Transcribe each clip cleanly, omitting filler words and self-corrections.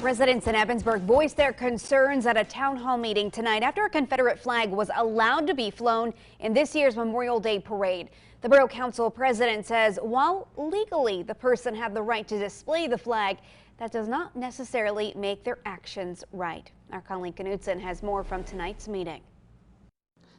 Residents in Evansburg voiced their concerns at a town hall meeting tonight after a Confederate flag was allowed to be flown in this year's Memorial Day parade. The Borough Council president says while legally the person had the right to display the flag, that does not necessarily make their actions right. Our Colleen Knudsen has more from tonight's meeting.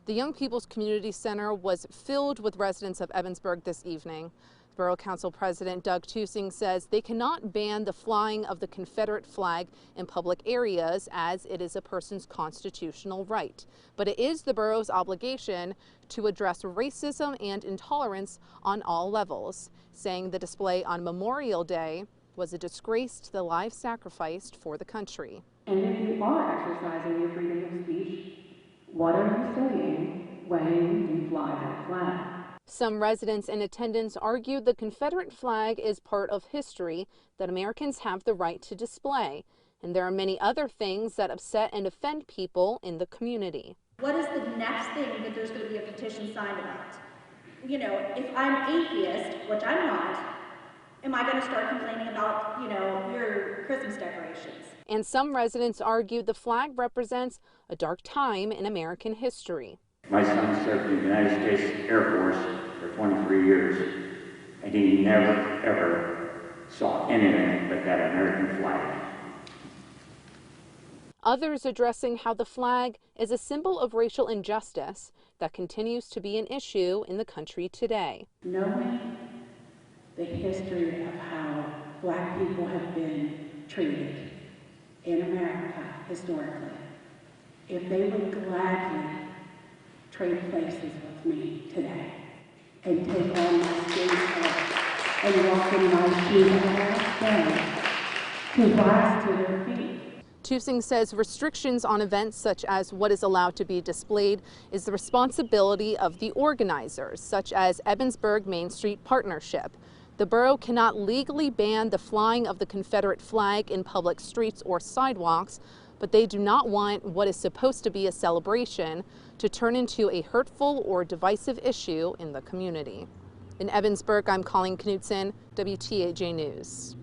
The Young People's Community Center was filled with residents of Evansburg this evening. Borough Council President Doug Tusing says they cannot ban the flying of the Confederate flag in public areas as it is a person's constitutional right. But it is the borough's obligation to address racism and intolerance on all levels, saying the display on Memorial Day was a disgrace to the lives sacrificed for the country. And if you are exercising your freedom of speech, what are you saying when you fly that flag? Some residents in attendance argued the Confederate flag is part of history that Americans have the right to display, and there are many other things that upset and offend people in the community. What is the next thing that there's going to be a petition signed about? You know, if I'm atheist, which I'm not, am I going to start complaining about, your Christmas decorations? And some residents argued the flag represents a dark time in American history. My son served in the United States Air Force for 23 years, and he never, ever saw anything but that American flag. Others addressing how the flag is a symbol of racial injustice that continues to be an issue in the country today. Knowing the history of how Black people have been treated in America historically, if they would gladly trade places with me today and take on my skin color and walk in my shoes last day to rise to their feet. Tusing says restrictions on events such as what is allowed to be displayed is the responsibility of the organizers, such as Evansburg Main Street Partnership. The borough cannot legally ban the flying of the Confederate flag in public streets or sidewalks, but they do not want what is supposed to be a celebration to turn into a hurtful or divisive issue in the community. In Evansburg, I'm Colleen Knudsen, WTAJ News.